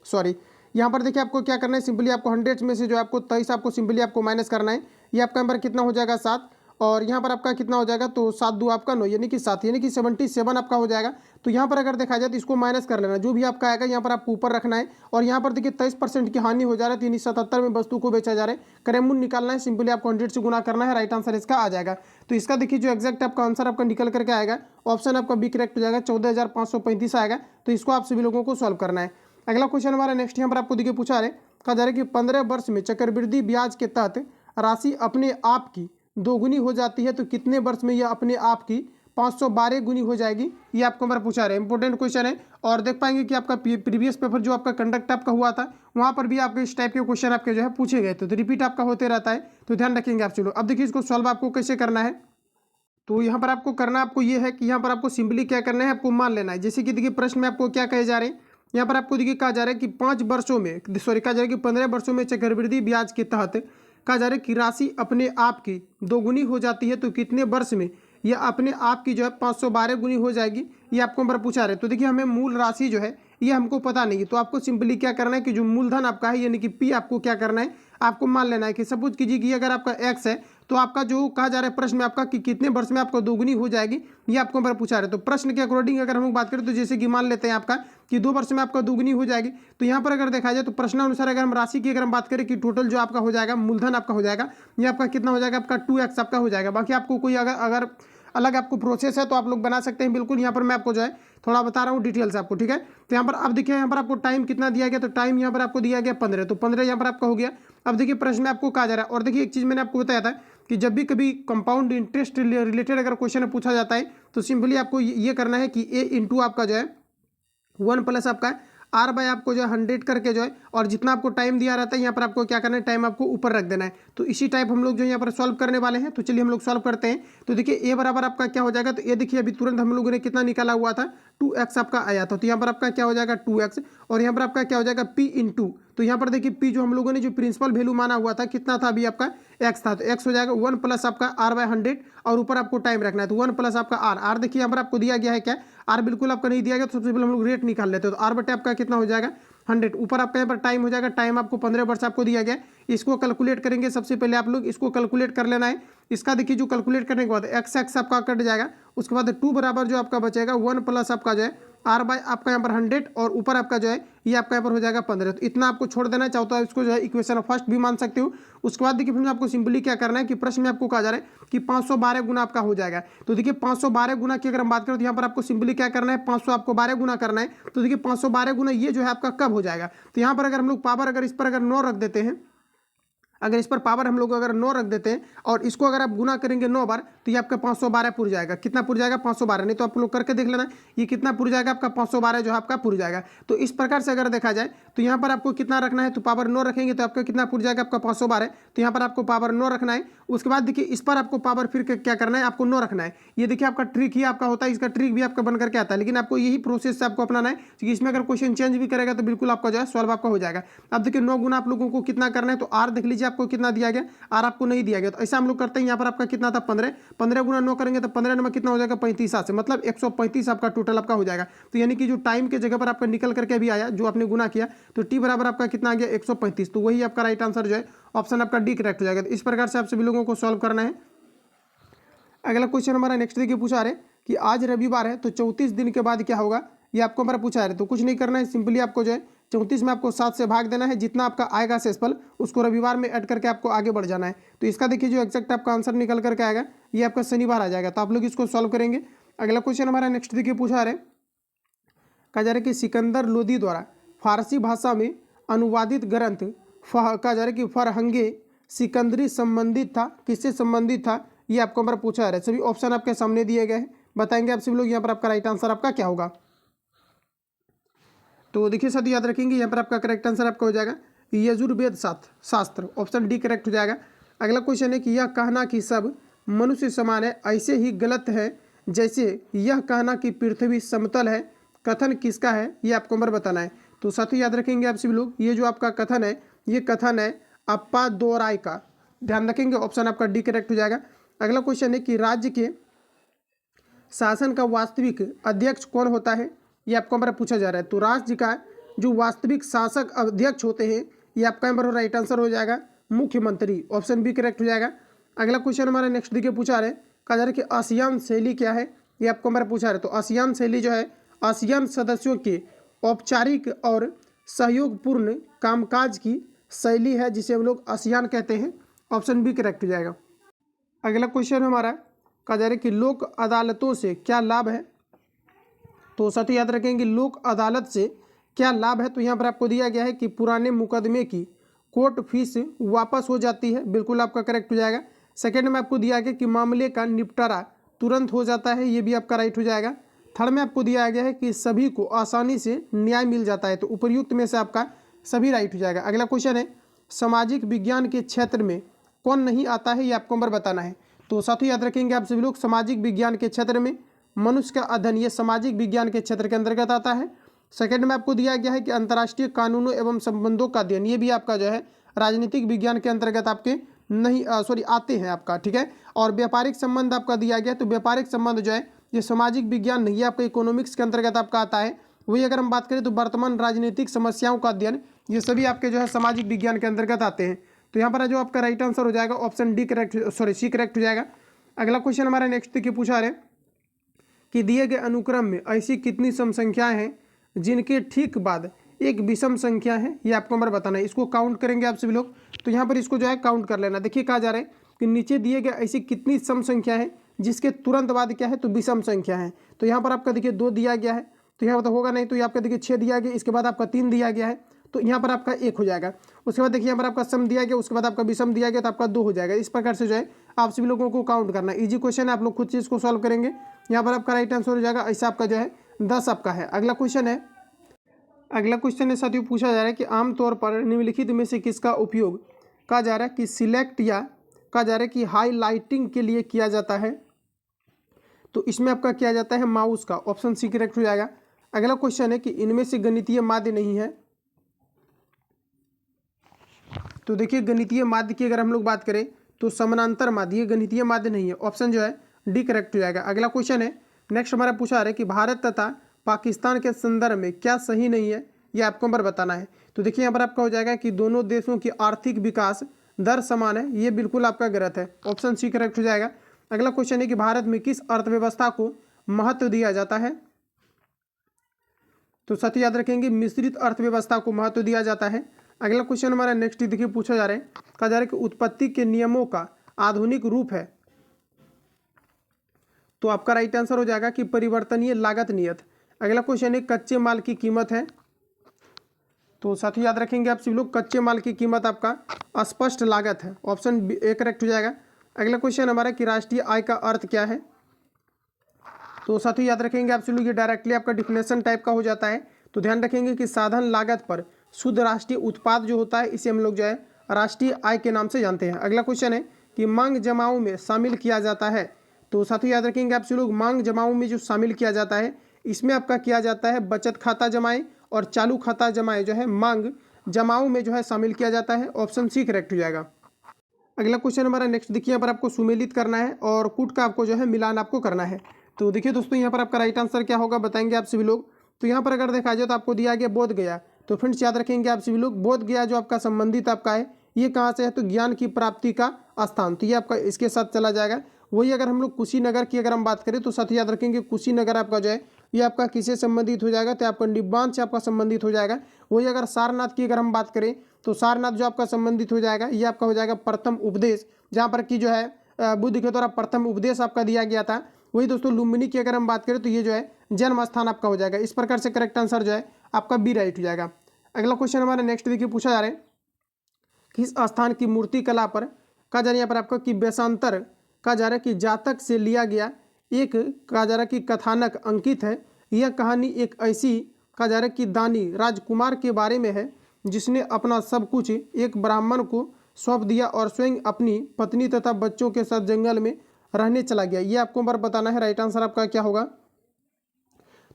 सॉरी, यहाँ पर देखिए आपको क्या करना है, सिंपली आपको 100 में से जो आपको 23 आपको सिंपली आपको माइनस करना है। ये आपका यहाँ पर कितना हो जाएगा 7, और यहाँ पर आपका कितना हो जाएगा, तो 7 2 आपका 9 यानी कि 7 यानी कि 77 आपका हो जाएगा। तो यहाँ पर अगर देखा जाए तो इसको माइनस कर लेना, जो भी आपका आएगा यहाँ पर आपको ऊपर रखना है। और यहाँ पर देखिए 23% की हानि हो जा रहा है, यानी 77 में वस्तु को बेचा जा रहा है। क्रय मूल्य निकालना है, सिंपली आपको 100 से गुना करना है, राइट आंसर इसका आ जाएगा। तो इसका देखिए जो एक्जैक्ट आपका आंसर आपका निकल करके आएगा ऑप्शन आपका बी करेक्ट हो जाएगा, 14,535 आएगा। तो इसको आप सभी लोगों को सॉल्व करना है। अगला क्वेश्चन हमारा नेक्स्ट यहाँ पर आपको देखिए पूछा है, कहा जा रहा है कि 15 वर्ष में चक्रवृद्धि ब्याज के तहत राशि अपने आप की 2 गुनी हो जाती है, तो कितने वर्ष में यह अपने आप की 512 गुनी हो जाएगी। ये आपको हमारा पूछा रहा है, इंपॉर्टेंट क्वेश्चन है। और देख पाएंगे कि आपका प्रीवियस पेपर जो आपका कंडक्ट आपका हुआ था वहाँ पर भी आपके इस टाइप के क्वेश्चन आपके जो है पूछे गए थे, तो रिपीट आपका होते रहता है, तो ध्यान रखेंगे आप। चलो अब देखिए इसको सॉल्व आपको कैसे करना है। तो यहाँ पर आपको करना आपको ये है कि यहाँ पर आपको सिंपली क्या करना है, आपको मान लेना है। जैसे कि देखिए प्रश्न में आपको क्या कहे जा रहे हैं, यहाँ पर आपको देखिए कहा जा रहा है कि 5 वर्षों में कहा जा रहा है कि 15 वर्षों में चक्रवृद्धि ब्याज के तहत कहा जा रहा है कि राशि अपने आप की 2 गुनी हो जाती है, तो कितने वर्ष में यह अपने आप की जो है 512 गुनी हो जाएगी। ये आपको हमारा पूछा रहे। तो देखिए हमें मूल राशि जो है ये हमको पता नहीं है, तो आपको सिंपली क्या करना है कि जो मूलधन आपका है यानी कि पी आपको क्या करना है, आपको मान लेना है कि सपोज कीजिए कि अगर आपका एक्स है तो आपका जो कहा जा रहा है प्रश्न में आपका कि कितने वर्ष में आपको 2 गुनी हो जाएगी, ये आपको हमारा पूछा रहे। तो प्रश्न के अकॉर्डिंग अगर हम लोग बात करें तो जैसे कि मान लेते हैं आपका कि 2 वर्ष में आपका 2 गुनी हो जाएगी। तो यहाँ पर अगर देखा जाए तो प्रश्नानुसार अगर हम राशि की अगर हम बात करें कि टोटल जो आपका हो जाएगा मूलधन आपका हो जाएगा, ये आपका कितना हो जाएगा, आपका 2x आपका हो जाएगा। बाकी आपको कोई अगर अलग आपको प्रोसेस है तो आप लोग बना सकते हैं, बिल्कुल। यहाँ पर मैं आपको जो है थोड़ा बता रहा हूँ डिटेल से आपको, ठीक है। तो यहाँ पर अब देखिए यहाँ पर आपको टाइम कितना दिया गया, तो टाइम यहाँ पर आपको दिया गया 15, तो 15 यहाँ पर आपका हो गया। अब देखिए प्रश्न में आपको कहा जा रहा है, और देखिए एक चीज़ मैंने आपको बताया था कि जब भी कभी कंपाउंड इंटरेस्ट रिलेटेड अगर क्वेश्चन पूछा जाता है तो सिंपली आपको ये करना है कि a इंटू आपका जो है 1 प्लस आपका आर बाय आपको जो है 100 करके जो है, और जितना आपको टाइम दिया रहता है यहाँ पर आपको क्या करना है, टाइम आपको ऊपर रख देना है। तो इसी टाइप हम लोग जो यहाँ पर सॉल्व करने वाले हैं। तो चलिए हम लोग सॉल्व करते हैं। तो देखिए ए बराबर आपका क्या हो जाएगा, तो ये देखिए अभी तुरंत हम लोगों ने कितना निकाला हुआ था, 2x आपका आया था। तो यहाँ पर आपका क्या हो जाएगा 2x, और यहाँ पर आपका क्या हो जाएगा p इंटू, तो यहाँ पर देखिए p जो हम लोगों ने जो प्रिंसिपल वैल्यू माना हुआ था कितना था, अभी आपका x था, तो x हो जाएगा 1 प्लस आपका r बाय 100, और ऊपर आपको टाइम रखना है, तो 1 प्लस आपका r देखिए यहाँ पर आपको दिया गया है क्या, r बिल्कुल आपका नहीं दिया गया। तो सबसे पहले हम लोग रेट निकाल लेते हैं। तो r बटे आपका कितना हो जाएगा 100, ऊपर आपका यहाँ पर टाइम हो जाएगा, टाइम आपको 15 वर्ष आपको दिया गया। इसको कैलकुलेट करेंगे, सबसे पहले आप लोग इसको कैलकुलेट कर लेना है। इसका देखिए जो कैलकुलेट करने के बाद x आपका कट जाएगा, उसके बाद 2 बराबर जो आपका बचेगा 1 प्लस आपका जो है r बाय आपका यहाँ पर 100, और ऊपर आपका जो है ये आपका यहाँ पर हो जाएगा 15। तो इतना आपको छोड़ देना, चाहता है इसको जो है इक्वेशन फर्स्ट भी मान सकते हो। उसके बाद देखिए फिर आपको सिंपली क्या करना है कि प्रश्न में आपको कहा जा रहा है कि 512 गुना आपका हो जाएगा। तो देखिए 512 गुना की अगर हम बात करें तो यहाँ पर आपको सिंपली क्या करना है, 500 आपको 12 गुना करना है। तो देखिए 512 गुना ये जो है आपका कब हो जाएगा, तो यहाँ पर अगर हम लोग पावर अगर इस पर अगर 9 रख देते हैं, अगर इस पर पावर हम लोग अगर 9 रख देते हैं और इसको अगर आप गुना करेंगे 9 बार तो ये आपका 512 पुर जाएगा। कितना पुर जाएगा? 512। नहीं तो आप लोग करके देख लेना ये कितना पुर जाएगा आपका 512 जो है आपका पुर जाएगा। तो इस प्रकार से अगर देखा जाए तो यहाँ पर आपको कितना रखना है, तो पावर 9 रखेंगे तो आपका कितना पुर जाएगा? आपका 512। तो यहाँ पर आपको पावर 9 रखना है। उसके बाद देखिए इस पर आपको पावर फिर क्या करना है, आपको 9 रखना है। ये देखिए आपका ट्रिक ही आपका होता है, इसका ट्रिक भी आपका बन करके आता है, लेकिन आपको यही प्रोसेस से आपको अपनाना है क्योंकि इसमें अगर क्वेश्चन चेंज भी करेगा तो बिल्कुल आपका जो है सॉल्व आपका हो जाएगा। अब देखिए 9 गुना आप लोगों को कितना करना है, तो आर देख लीजिए आपको कितना दिया गया, आर आपको नहीं दिया गया। तो ऐसा हम लोग करते हैं, यहाँ पर आपका कितना था 15, 15 गुना 9 करेंगे तो 15 नंबर कितना हो जाएगा 35 से, मतलब 135 आपका टोटल आपका हो जाएगा। तो यानी कि जो टाइम के जगह पर आपका निकल करके भी आया जो आपने गुना किया तो टी बराबर आपका कितना आ गया 135। तो वही आपका राइट आंसर जो है ऑप्शन आपका डी करेक्ट हो जाएगा। तो इस प्रकार से आप सभी लोगों को सॉल्व करना है। अगला क्वेश्चन हमारा नेक्स्ट देखिए पूछा रहे कि आज रविवार है तो 34 दिन के बाद क्या होगा, ये आपको हमारा पूछा है। तो कुछ नहीं करना है, सिंपली आपको जो है 34 में आपको 7 से भाग देना है, जितना आपका आएगा शेषफल उसको रविवार में ऐड करके आपको आगे बढ़ जाना है। तो इसका देखिए जो एक्जैक्ट आपका आंसर निकल करके आएगा ये आपका शनिवार आ जाएगा। तो आप लोग इसको सॉल्व करेंगे। अगला क्वेश्चन हमारा नेक्स्ट देखिए पूछा रहे, कहा जा रहा है कि सिकंदर लोदी द्वारा फारसी भाषा में अनुवादित ग्रंथ कहा जा रहा है कि फरहंगे सिकंदरी संबंधित था, किससे संबंधित था, ये आपको हमारा पूछा है। सभी ऑप्शन आपके सामने दिए गए हैं, बताएंगे आप सभी लोग यहाँ पर आपका राइट आंसर आपका क्या होगा। तो देखिए साथी याद रखेंगे यहाँ पर आपका करेक्ट आंसर आपका हो जाएगा यजुर्वेद शास्त्र, ऑप्शन डी करेक्ट हो जाएगा। अगला क्वेश्चन है कि यह कहना कि सब मनुष्य समान है ऐसे ही गलत है जैसे यह कहना कि पृथ्वी समतल है, कथन किसका है, ये आपको हमारा बताना है। तो साथी याद रखेंगे आप सभी लोग ये जो आपका कथन है ये कथन है अप्पादोराय का, ध्यान रखेंगे ऑप्शन आपका डी करेक्ट हो जाएगा। अगला क्वेश्चन है कि राज्य के शासन का वास्तविक अध्यक्ष कौन होता है, ये आपको हमारा पूछा जा रहा है। तो राज्य का जो वास्तविक शासक अध्यक्ष होते हैं ये आपका हमारा राइट आंसर हो जाएगा मुख्यमंत्री, ऑप्शन बी करेक्ट हो जाएगा। अगला क्वेश्चन हमारा नेक्स्ट देखिए पूछा रहे, कहा जा रहा है कि आसियान शैली क्या है, ये आपको हमारा पूछा रहा है। तो आसियान शैली जो है आसियान सदस्यों के औपचारिक और सहयोगपूर्ण कामकाज की शैली है जिसे हम लोग आसियान कहते हैं, ऑप्शन बी करेक्ट हो जाएगा। अगला क्वेश्चन हमारा कहा जा रहा है कि लोक अदालतों से क्या लाभ है, तो साथ याद रखेंगे लोक अदालत से क्या लाभ है। तो यहाँ पर आपको दिया गया है कि पुराने मुकदमे की कोर्ट फीस वापस हो जाती है, बिल्कुल आपका करेक्ट हो जाएगा। सेकंड में आपको दिया गया कि मामले का निपटारा तुरंत हो जाता है, ये भी आपका राइट हो जाएगा। थर्ड में आपको दिया गया है कि सभी को आसानी से न्याय मिल जाता है, तो उपर्युक्त में से आपका सभी राइट हो जाएगा। अगला क्वेश्चन है सामाजिक विज्ञान के क्षेत्र में कौन नहीं आता है, ये आपको नंबर बताना है। तो साथ ही याद रखेंगे आप सभी लोग सामाजिक विज्ञान के क्षेत्र में मनुष्य का अध्ययन ये सामाजिक विज्ञान के क्षेत्र के अंतर्गत आता है। सेकंड में आपको दिया गया है कि अंतर्राष्ट्रीय कानूनों एवं संबंधों का अध्ययन ये भी आपका जो है राजनीतिक विज्ञान के अंतर्गत आपके नहीं आते हैं आपका, ठीक है। और व्यापारिक संबंध आपका दिया गया, तो व्यापारिक संबंध जो है ये सामाजिक विज्ञान नहीं है, आपका इकोनॉमिक्स के अंतर्गत आपका आता है। वही अगर हम बात करें तो वर्तमान राजनीतिक समस्याओं का अध्ययन ये सभी आपके जो है सामाजिक विज्ञान के अंतर्गत आते हैं। तो यहाँ पर जो आपका राइट आंसर हो जाएगा option D correct C correct हो जाएगा। अगला क्वेश्चन हमारा नेक्स्ट देखिए पूछा रहे कि दिए गए अनुक्रम में ऐसी कितनी सम संख्याएं हैं जिनके ठीक बाद एक विषम संख्या है, ये आपको हमारा बताना है। इसको काउंट करेंगे आप सभी लोग, तो यहाँ पर इसको जो है काउंट कर लेना। देखिए कहा जा रहा है कि नीचे दिए गए ऐसी कितनी सम संख्या है जिसके तुरंत बाद क्या है तो विषम संख्या है। तो यहाँ पर आपका देखिए 2 दिया गया है, तो यहाँ पर तो होगा नहीं, तो ये आपका देखिए 6 दिया गया, इसके बाद आपका 3 दिया गया है, तो यहाँ पर आपका 1 हो जाएगा। उसके बाद देखिए यहाँ पर आपका सम दिया गया, उसके बाद आपका विषम दिया गया, तो आपका 2 हो जाएगा। इस प्रकार से जो है आप सभी लोगों को काउंट करना है। इजी क्वेश्चन है, आप लोग खुद चीज़ को सॉल्व करेंगे। यहाँ पर आपका राइट आंसर हो जाएगा ऐसा आपका जो है 10 आपका है। अगला क्वेश्चन है साथियों पूछा जा रहा है कि आमतौर पर निम्नलिखित में से किसका उपयोग कहा जा रहा है कि सिलेक्ट या कहा जा रहा है कि हाईलाइटिंग के लिए किया जाता है। तो इसमें आपका किया जाता है माउस का, ऑप्शन सी करेक्ट हो जाएगा। अगला क्वेश्चन है कि इनमें से गणितीय माध्य नहीं है। तो देखिए गणितीय माध्य की अगर हम लोग बात करें तो समानांतर माध्य, ये गणितीय माध्य नहीं है, ऑप्शन जो है डी करेक्ट हो जाएगा। अगला क्वेश्चन है नेक्स्ट हमारा पूछा रहा है कि भारत तथा पाकिस्तान के संदर्भ में क्या सही नहीं है, ये आपको नंबर बताना है। तो देखिए यहाँ पर आपका हो जाएगा कि दोनों देशों की आर्थिक विकास दर समान है, ये बिल्कुल आपका गलत है, ऑप्शन सी करेक्ट हो जाएगा। अगला क्वेश्चन है कि भारत में किस अर्थव्यवस्था को महत्व दिया जाता है। तो साथ ही याद रखेंगे मिश्रित अर्थव्यवस्था को महत्व दिया जाता है। अगला क्वेश्चन हमारा नेक्स्ट देखिए पूछा जा रहा है, कहा जा रहा है कि उत्पत्ति के नियमों का आधुनिक रूप है। तो आपका राइट आंसर हो जाएगा कि परिवर्तनीय लागत नियत। अगला क्वेश्चन है कच्चे माल की कीमत है। तो साथ ही याद रखेंगे आप सभी लोग, कच्चे माल की कीमत आपका स्पष्ट लागत है, ऑप्शन बी ए करेक्ट हो जाएगा। अगला क्वेश्चन हमारा कि राष्ट्रीय आय का अर्थ क्या है। तो साथ ही याद रखेंगे आप सभी लोग, ये डायरेक्टली आपका डिफिनेशन टाइप का हो जाता है। तो ध्यान रखेंगे कि साधन लागत पर शुद्ध राष्ट्रीय उत्पाद जो होता है इसे हम लोग जो है राष्ट्रीय आय के नाम से जानते हैं। अगला क्वेश्चन है कि मांग जमाओं में शामिल किया जाता है। तो साथ ही याद रखेंगे आप सभी लोग, मांग जमाओं में जो शामिल किया जाता है इसमें आपका किया जाता है बचत खाता जमाएं और चालू खाता जमाएं जो है मांग जमाओं में जो है शामिल किया जाता है, ऑप्शन सी करेक्ट हो जाएगा। अगला क्वेश्चन हमारा नेक्स्ट देखिए, यहाँ पर आपको सुमेलित करना है और कूट का आपको जो है मिलान आपको करना है। तो देखिए दोस्तों, यहाँ पर आपका राइट आंसर क्या होगा बताएंगे आप सभी लोग। तो यहाँ पर अगर देखा जाए तो आपको दिया गया बोध गया। तो फ्रेंड्स याद रखेंगे आप सभी लोग, बोध गया जो आपका संबंधित आपका है ये कहाँ से है, तो ज्ञान की प्राप्ति का स्थान, तो ये आपका इसके साथ चला जाएगा। वही अगर हम लोग कुशीनगर की अगर हम बात करें तो साथ ही याद रखेंगे कुशीनगर आपका जो है ये आपका किससे संबंधित हो जाएगा, तो आपका निब्बान से आपका संबंधित हो जाएगा। वही अगर सारनाथ की अगर हम बात करें तो सारनाथ जो आपका संबंधित हो जाएगा ये आपका हो जाएगा प्रथम उपदेश, जहाँ पर कि जो है बुद्ध के द्वारा प्रथम उपदेश आपका दिया गया था। वही दोस्तों लुम्बिनी की अगर हम बात करें तो ये जो है जन्म स्थान आपका हो जाएगा। इस प्रकार से करेक्ट आंसर जो है आपका बी राइट हो जाएगा। अगला क्वेश्चन हमारा नेक्स्ट देखिए, पूछा जा रहा है किस स्थान की मूर्ति कला पर कहा जा रहा है यहाँ पर आपका कि वेशांतर कहा जा रहा है कि जातक से लिया गया एक कहा जा रहा है कि कथानक अंकित है। यह कहानी एक ऐसी कहा जा रहा है कि दानी राजकुमार के बारे में है जिसने अपना सब कुछ एक ब्राह्मण को सौंप दिया और स्वयं अपनी पत्नी तथा बच्चों के साथ जंगल में रहने चला गया। ये आपको बार बताना है, राइट आंसर आपका क्या होगा।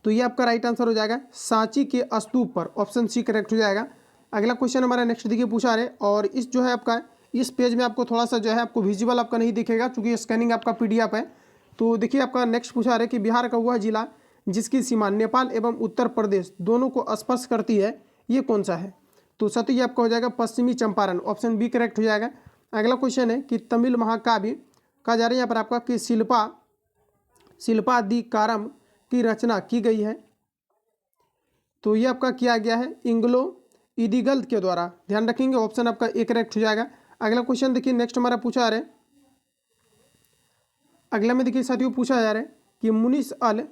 तो ये आपका राइट आंसर हो जाएगा सांची के स्तूप पर, ऑप्शन सी करेक्ट हो जाएगा। अगला क्वेश्चन हमारा नेक्स्ट देखिए पूछा रहे, और इस जो है आपका इस पेज में आपको थोड़ा सा जो है आपको विजुअल आपका नहीं दिखेगा क्योंकि स्कैनिंग आपका पीडीएफ है। तो देखिए आपका नेक्स्ट पूछा रहे कि बिहार का वह जिला जिसकी सीमा नेपाल एवं उत्तर प्रदेश दोनों को स्पर्श करती है ये कौन सा है। तो सती ये आपका हो जाएगा पश्चिमी चंपारण, ऑप्शन बी करेक्ट हो जाएगा। अगला क्वेश्चन है कि तमिल महाकाव्य कहा जा रहा है यहाँ पर आपका कि शिल्पादिकारम की रचना की गई है। तो ये आपका किया गया है इंग्लो इदिगल के द्वारा, ध्यान रखेंगे ऑप्शन आपका ए करेक्ट हो जाएगा। अगला क्वेश्चन देखिए नेक्स्ट हमारा पूछा जा रहा है, अगला में देखिए साथियों पूछा जा रहा है कि मुनिस अल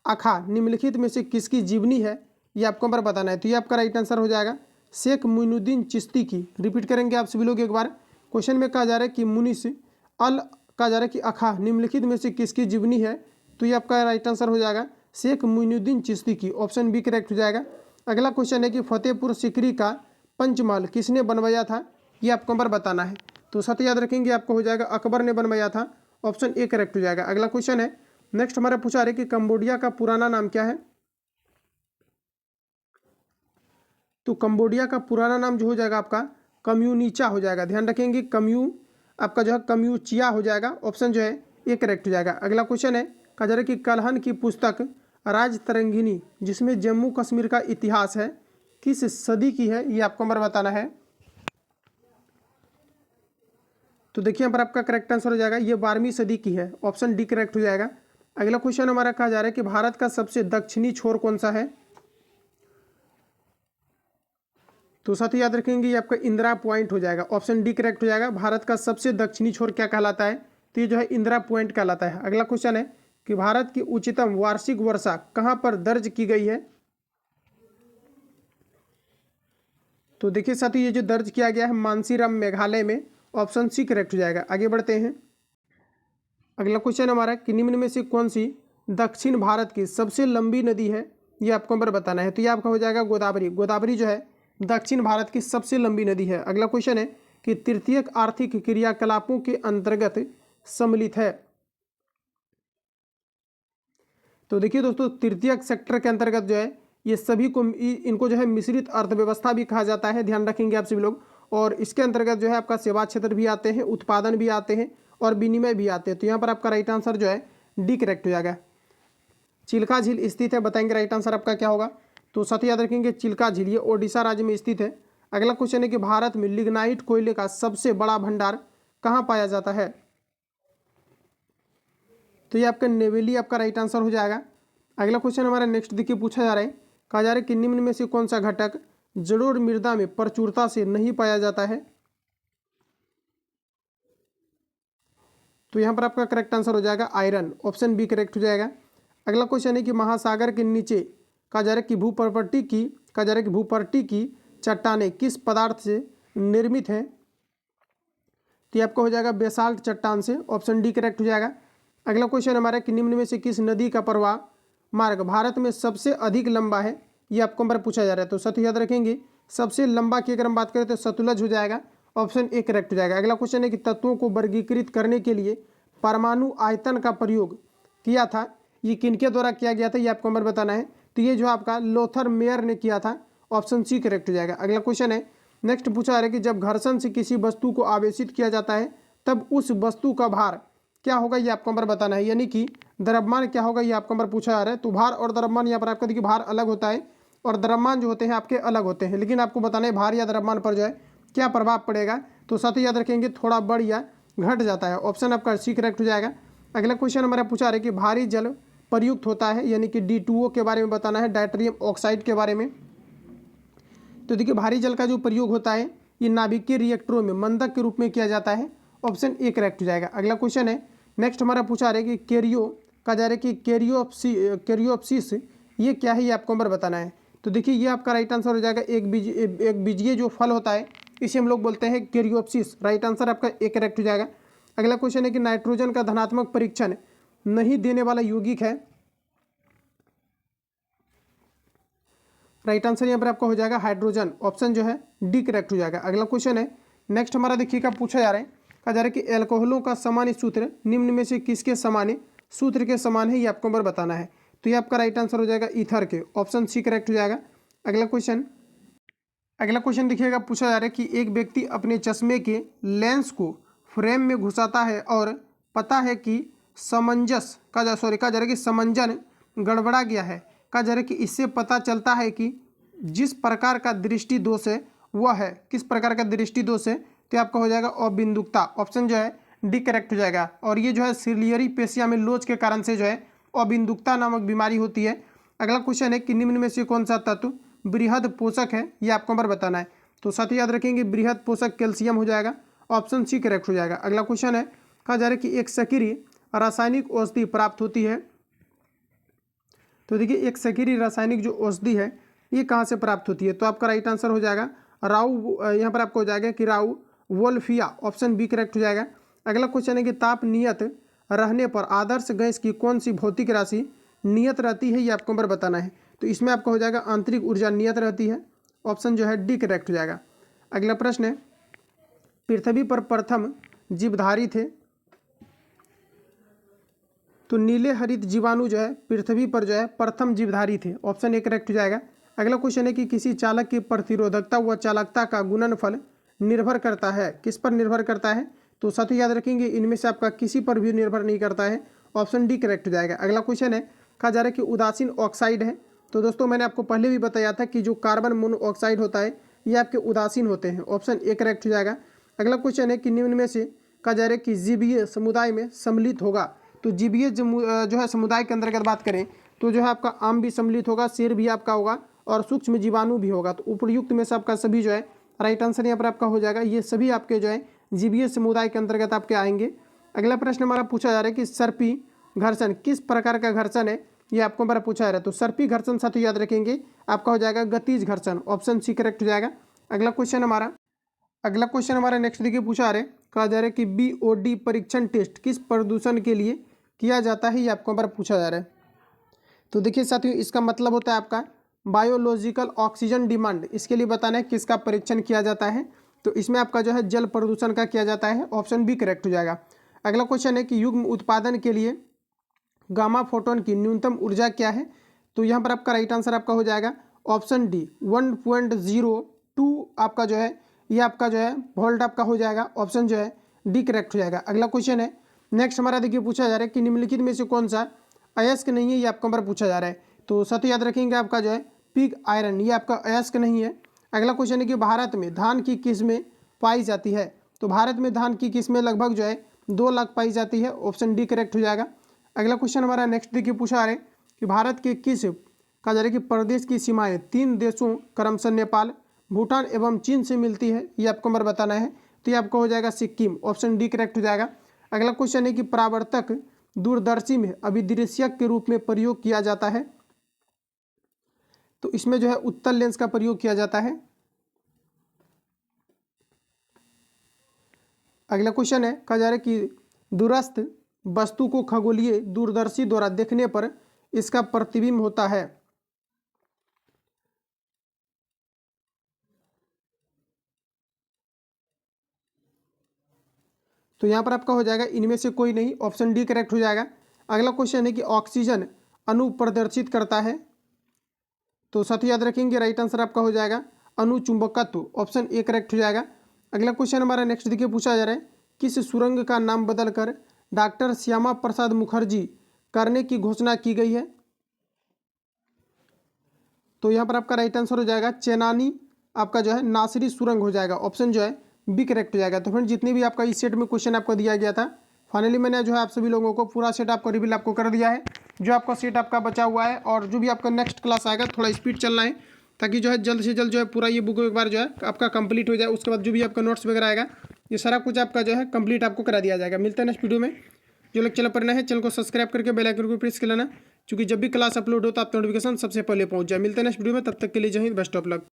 अखा निम्नलिखित में से किसकी जीवनी है, ये आपको बार बताना है। तो ये आपका राइट आंसर हो जाएगा शेख मोइनुद्दीन चिश्ती की। रिपीट करेंगे आप सभी लोग एक बार। क्वेश्चन में कहा जा रहा है कि मुनिस अल कहा जा रहा है कि अखा निम्नलिखित में से किसकी जीवनी है, तो ये आपका राइट आंसर हो जाएगा शेख मोइनुद्दीन चिश्ती की, ऑप्शन बी करेक्ट हो जाएगा। अगला क्वेश्चन है कि फतेहपुर सीकरी का पंचमहल किसने बनवाया था, ये आपको बार बताना है। तो साथ याद रखेंगे आपको हो जाएगा अकबर ने बनवाया था, ऑप्शन ए करेक्ट हो जाएगा। अगला क्वेश्चन है नेक्स्ट हमारा पूछा रहे कि कंबोडिया का पुराना नाम क्या है। तो कंबोडिया का पुराना नाम जो हो जाएगा आपका कम्युनिचा हो जाएगा, ध्यान रखेंगे कम्यू आपका जो है कम्यूचिया हो जाएगा, ऑप्शन जो है ए करेक्ट हो जाएगा। अगला क्वेश्चन है कहा जा रहा है कि कलहन की पुस्तक राज तरंगिनी जिसमें जम्मू कश्मीर का इतिहास है किस सदी की है, ये आपको हमारा बताना है। तो देखिए यहाँ पर आपका करेक्ट आंसर हो जाएगा ये 12वीं सदी की है, ऑप्शन डी करेक्ट हो जाएगा। अगला क्वेश्चन हमारा कहा जा रहा है कि भारत का सबसे दक्षिणी छोर कौन सा है। तो साथ ही याद रखेंगे ये आपका इंदिरा पॉइंट हो जाएगा, ऑप्शन डी करेक्ट हो जाएगा। भारत का सबसे दक्षिणी छोर क्या कहलाता है, तो ये जो है इंदिरा पॉइंट कहलाता है। अगला क्वेश्चन है कि भारत की उच्चतम वार्षिक वर्षा कहाँ पर दर्ज की गई है। तो देखिए साथी ये जो दर्ज किया गया है मानसीराम मेघालय में, ऑप्शन सी करेक्ट हो जाएगा। आगे बढ़ते हैं। अगला क्वेश्चन हमारा कि निम्न में से कौन सी दक्षिण भारत की सबसे लंबी नदी है, ये आपको हमें बताना है। तो ये आपका हो जाएगा गोदावरी। गोदावरी जो है दक्षिण भारत की सबसे लंबी नदी है। अगला क्वेश्चन है कि तृतीयक आर्थिक क्रियाकलापों के अंतर्गत सम्मिलित है। तो देखिए दोस्तों तृतीयक सेक्टर के अंतर्गत जो है ये सभी को इनको जो है मिश्रित अर्थव्यवस्था भी कहा जाता है, ध्यान रखेंगे आप सभी लोग। और इसके अंतर्गत जो है आपका सेवा क्षेत्र भी आते हैं, उत्पादन भी आते हैं और विनिमय भी आते हैं। तो यहाँ पर आपका राइट आंसर जो है डी करेक्ट हो जाएगा। चिल्का झील स्थित है, बताएंगे राइट आंसर आपका क्या होगा। तो साथ ही याद रखेंगे चिल्का झील ये ओडिशा राज्य में स्थित है। अगला क्वेश्चन है कि भारत में लिग्नाइट कोयले का सबसे बड़ा भंडार कहाँ पाया जाता है। तो ये आपका नेवेली आपका राइट आंसर हो जाएगा। अगला क्वेश्चन हमारा नेक्स्ट देखिए पूछा जा रहा है, कहा जा रहा है कि निम्न में से कौन सा घटक जलोढ़ मृदा में प्रचुरता से नहीं पाया जाता है। तो यहाँ पर आपका करेक्ट आंसर हो जाएगा आयरन, ऑप्शन बी करेक्ट हो जाएगा। अगला क्वेश्चन है कि महासागर के नीचे कहा जा रहा है कि भूपर्टी की चट्टानें किस पदार्थ से निर्मित हैं? तो ये आपका हो जाएगा बेसाल्ट चट्टान से, ऑप्शन डी करेक्ट हो जाएगा। अगला क्वेश्चन हमारा कि निम्न में से किस नदी का प्रवाह मार्ग भारत में सबसे अधिक लंबा है? ये आपको हमारा पूछा जा रहा है। तो साथ याद रखेंगे सबसे लंबा की अगर हम बात करें तो सतलज हो जाएगा, ऑप्शन ए करेक्ट हो जाएगा। अगला क्वेश्चन है कि तत्वों को वर्गीकृत करने के लिए परमाणु आयतन का प्रयोग किया था, ये किनके द्वारा किया गया था? ये आपको हमारे बताना है। तो ये जो आपका लोथर मेयर ने किया था, ऑप्शन सी करेक्ट हो जाएगा। अगला क्वेश्चन है नेक्स्ट पूछा जा रहा है कि जब घर्षण से किसी वस्तु को आवेशित किया जाता है तब उस वस्तु का भार क्या होगा? ये आपको हमारे बताना है, यानी कि द्रव्यमान क्या होगा? ये आपको हमारे पूछा जा रहा है। तो भार और द्रव्यमान यहाँ पर आपका देखिए भार अलग होता है और द्रव्यमान जो होते हैं आपके अलग होते हैं, लेकिन आपको बताना है भार या द्रव्यमान पर जो है क्या प्रभाव पड़ेगा। तो साथ ही याद रखेंगे थोड़ा बढ़ या घट जाता है, ऑप्शन आपका सी करेक्ट हो जाएगा। अगला क्वेश्चन हमारा पूछा रहा है कि भारी जल प्रयुक्त होता है, यानी कि D2O के बारे में बताना है, डायट्रियम ऑक्साइड के बारे में। तो देखिए भारी जल का जो प्रयोग होता है ये नाभिकीय रिएक्टरों में मंदक के रूप में किया जाता है, ऑप्शन ए करेक्ट हो जाएगा। अगला क्वेश्चन है नेक्स्ट हमारा पूछा रहा है कि कैरियो का जा रहा है कि कैरियोप्सिस ये क्या है? ये आपको हमारा बताना है। तो देखिए ये आपका राइट आंसर हो जाएगा, एक बीजीय जो फल होता है इसे हम लोग बोलते हैं कैरियोप्सिस, राइट आंसर आपका ए करेक्ट हो जाएगा। अगला क्वेश्चन है कि नाइट्रोजन का धनात्मक परीक्षण नहीं देने वाला यौगिक है, राइट आंसर यहाँ पर आपका हो जाएगा हाइड्रोजन, ऑप्शन जो है डी करेक्ट हो जाएगा। अगला क्वेश्चन है नेक्स्ट हमारा देखिएगा पूछा जा रहा है, कहा जा रहा है कि एल्कोहलों का सामान्य सूत्र निम्न में से किसके सामान्य सूत्र के समान है? ये आपको हमारा बताना है। तो ये आपका राइट आंसर हो जाएगा ईथर के, ऑप्शन सी करेक्ट हो जाएगा। अगला क्वेश्चन देखिएगा पूछा जा रहा है कि एक व्यक्ति अपने चश्मे के लेंस को फ्रेम में घुसाता है और पता है कि समंजन गड़बड़ा गया है। कहा जा रहा है कि इससे पता चलता है कि जिस प्रकार का दृष्टि दोष है वह है, किस प्रकार का दृष्टि दोष है? तो आपका हो जाएगा अबिंदुकता, ऑप्शन जो है डी करेक्ट हो जाएगा। और ये जो है सिलियरी पेशिया में लोच के कारण से जो है अबिंदुकता नामक बीमारी होती है। अगला क्वेश्चन है कि निम्न में से कौन सा तत्व बृहद पोषक है? ये आपको हमारा बताना है। तो साथ ही याद रखेंगे बृहद पोषक कैल्शियम हो जाएगा, ऑप्शन सी करेक्ट हो जाएगा। अगला क्वेश्चन है कहा जा रहा है कि एक सक्रिय रासायनिक औषधि प्राप्त होती है। तो देखिए एक सक्रिय रासायनिक जो औषधि है ये कहाँ से प्राप्त होती है? तो आपका राइट आंसर हो जाएगा राउ, यहाँ पर आपको हो जाएगा कि राउ वोल्फिया, ऑप्शन बी करेक्ट हो जाएगा। अगला क्वेश्चन है कि ताप नियत रहने पर आदर्श गैस की कौन सी भौतिक राशि नियत रहती है? ये आपको नंबर बताना है। तो इसमें आपका हो जाएगा आंतरिक ऊर्जा नियत रहती है, ऑप्शन जो है डी करेक्ट हो जाएगा। अगला प्रश्न है पृथ्वी पर प्रथम जीवधारी थे, तो नीले हरित जीवाणु जो है पृथ्वी पर जो है प्रथम जीवधारी थे, ऑप्शन ए करेक्ट हो जाएगा। अगला क्वेश्चन है कि किसी चालक की प्रतिरोधकता व चालकता का गुणनफल निर्भर करता है, किस पर निर्भर करता है? तो साथ ही याद रखेंगे इनमें से आपका किसी पर भी निर्भर नहीं करता है, ऑप्शन डी करेक्ट हो जाएगा। अगला क्वेश्चन है कहा जा रहा है कि उदासीन ऑक्साइड है, तो दोस्तों मैंने आपको पहले भी बताया था कि जो कार्बन मोनोऑक्साइड होता है ये आपके उदासीन होते हैं, ऑप्शन ए करेक्ट हो जाएगा। अगला क्वेश्चन है कि निम्न में से कहा जा रहा है कि जीवीय समुदाय में सम्मिलित होगा, तो जीवीय जो है समुदाय के अंतर्गत बात करें तो जो है आपका आम भी सम्मिलित होगा, शेर भी आपका होगा और सूक्ष्म जीवाणु भी होगा। तो उपयुक्त में से आपका सभी जो है राइट आंसर यहाँ पर आपका हो जाएगा, ये सभी आपके जो है जीवीय समुदाय के अंतर्गत आपके आएंगे। अगला प्रश्न हमारा पूछा जा रहा है कि सर्पी घर्षण किस प्रकार का घर्षण है, ये आपको हमारा पूछा जा रहा है। तो सर्पी घर्षण साथी याद रखेंगे आपका हो जाएगा गतिज घर्षण, ऑप्शन सी करेक्ट हो जाएगा। अगला क्वेश्चन हमारा नेक्स्ट देखिए पूछा जा रहा है, कहा जा रहा है कि BOD परीक्षण टेस्ट किस प्रदूषण के लिए किया जाता है, ये आपको हमारा पूछा जा रहा है। तो देखिए साथियों इसका मतलब होता है आपका बायोलॉजिकल ऑक्सीजन डिमांड, इसके लिए बताना है किसका परीक्षण किया जाता है। तो इसमें आपका जो है जल प्रदूषण का किया जाता है, ऑप्शन बी करेक्ट हो जाएगा। अगला क्वेश्चन है कि युग्म उत्पादन के लिए गामा फोटोन की न्यूनतम ऊर्जा क्या है, तो यहाँ पर आपका राइट आंसर आपका हो जाएगा ऑप्शन डी 1.02 आपका जो है ये आपका जो है वोल्ट आपका हो जाएगा, ऑप्शन जो है डी करेक्ट हो जाएगा। अगला क्वेश्चन है नेक्स्ट हमारा देखिए पूछा जा रहा है कि निम्नलिखित में से कौन सा अयस्क नहीं है, ये आपका हमारा पूछा जा रहा है। तो साथ ही याद रखेंगे आपका जो है पिग आयरन ये आपका अयस्क नहीं है। अगला क्वेश्चन है कि भारत में धान की किस्में पाई जाती है, तो भारत में धान की किस्में लगभग जो है 2 लाख पाई जाती है, ऑप्शन डी करेक्ट हो जाएगा। अगला क्वेश्चन हमारा नेक्स्ट देखिए पूछा जा रहा है कि भारत के किस कहा जा रहा है कि प्रदेश की सीमाएं 3 देशों क्रमशः नेपाल, भूटान एवं चीन से मिलती है, ये आपको हमारा बताना है। तो ये आपको हो जाएगा सिक्किम, ऑप्शन डी करेक्ट हो जाएगा। अगला क्वेश्चन है कि परावर्तक दूरदर्शी में अभिदृश्यक के रूप में प्रयोग किया जाता है, तो इसमें जो है उत्तल लेंस का प्रयोग किया जाता है। अगला क्वेश्चन है, कहा जा रहा है कि दूरस्थ वस्तु को खगोलीय दूरदर्शी द्वारा देखने पर इसका प्रतिबिंब होता है। तो यहाँ पर आपका हो जाएगा इनमें से कोई नहीं, ऑप्शन डी करेक्ट हो जाएगा। अगला क्वेश्चन है कि ऑक्सीजन अणु प्रदर्शित करता है। तो साथ ही याद रखेंगे राइट आंसर आपका हो जाएगा अणुचुंबकत्व, ऑप्शन ए करेक्ट हो जाएगा। अगला क्वेश्चन हमारा नेक्स्ट देखिए पूछा जा रहा है, किस सुरंग का नाम बदलकर डॉक्टर श्यामा प्रसाद मुखर्जी करने की घोषणा की गई है। तो यहाँ पर आपका राइट आंसर हो जाएगा चेनानी आपका जो है नासिरी सुरंग हो जाएगा, ऑप्शन जो है बी करेक्ट हो जाएगा। तो फ्रेंड जितने भी आपका इस सेट में क्वेश्चन आपको दिया गया था, फाइनली मैंने जो है आप सभी लोगों को पूरा सेट आपको रिवील आपको कर दिया है। जो आपका सेट आपका बचा हुआ है और जो भी आपका नेक्स्ट क्लास आएगा थोड़ा स्पीड चलना है, ताकि जो है जल्द से जल्द जो है पूरा ये बुक एक बार जो है आपका कंप्लीट हो जाए। उसके बाद जो भी आपका नोट्स वगैरह आएगा ये सारा कुछ आपका जो है कंप्लीट आपको करा दिया जाएगा। मिलता है नेक्स्ट वीडियो में। जो लोग चैनल पर नए हैं चैनल को सब्सक्राइब करके बेल आइकन को प्रेस कर लेना, क्योंकि जब भी क्लास अपलोड होता है आपको नोटिफिकेशन सबसे पहले पहुंच जाए। मिलते हैं नेक्स्ट वीडियो में, तब तक के लिए जय हिंद, बेस्ट ऑफ लक।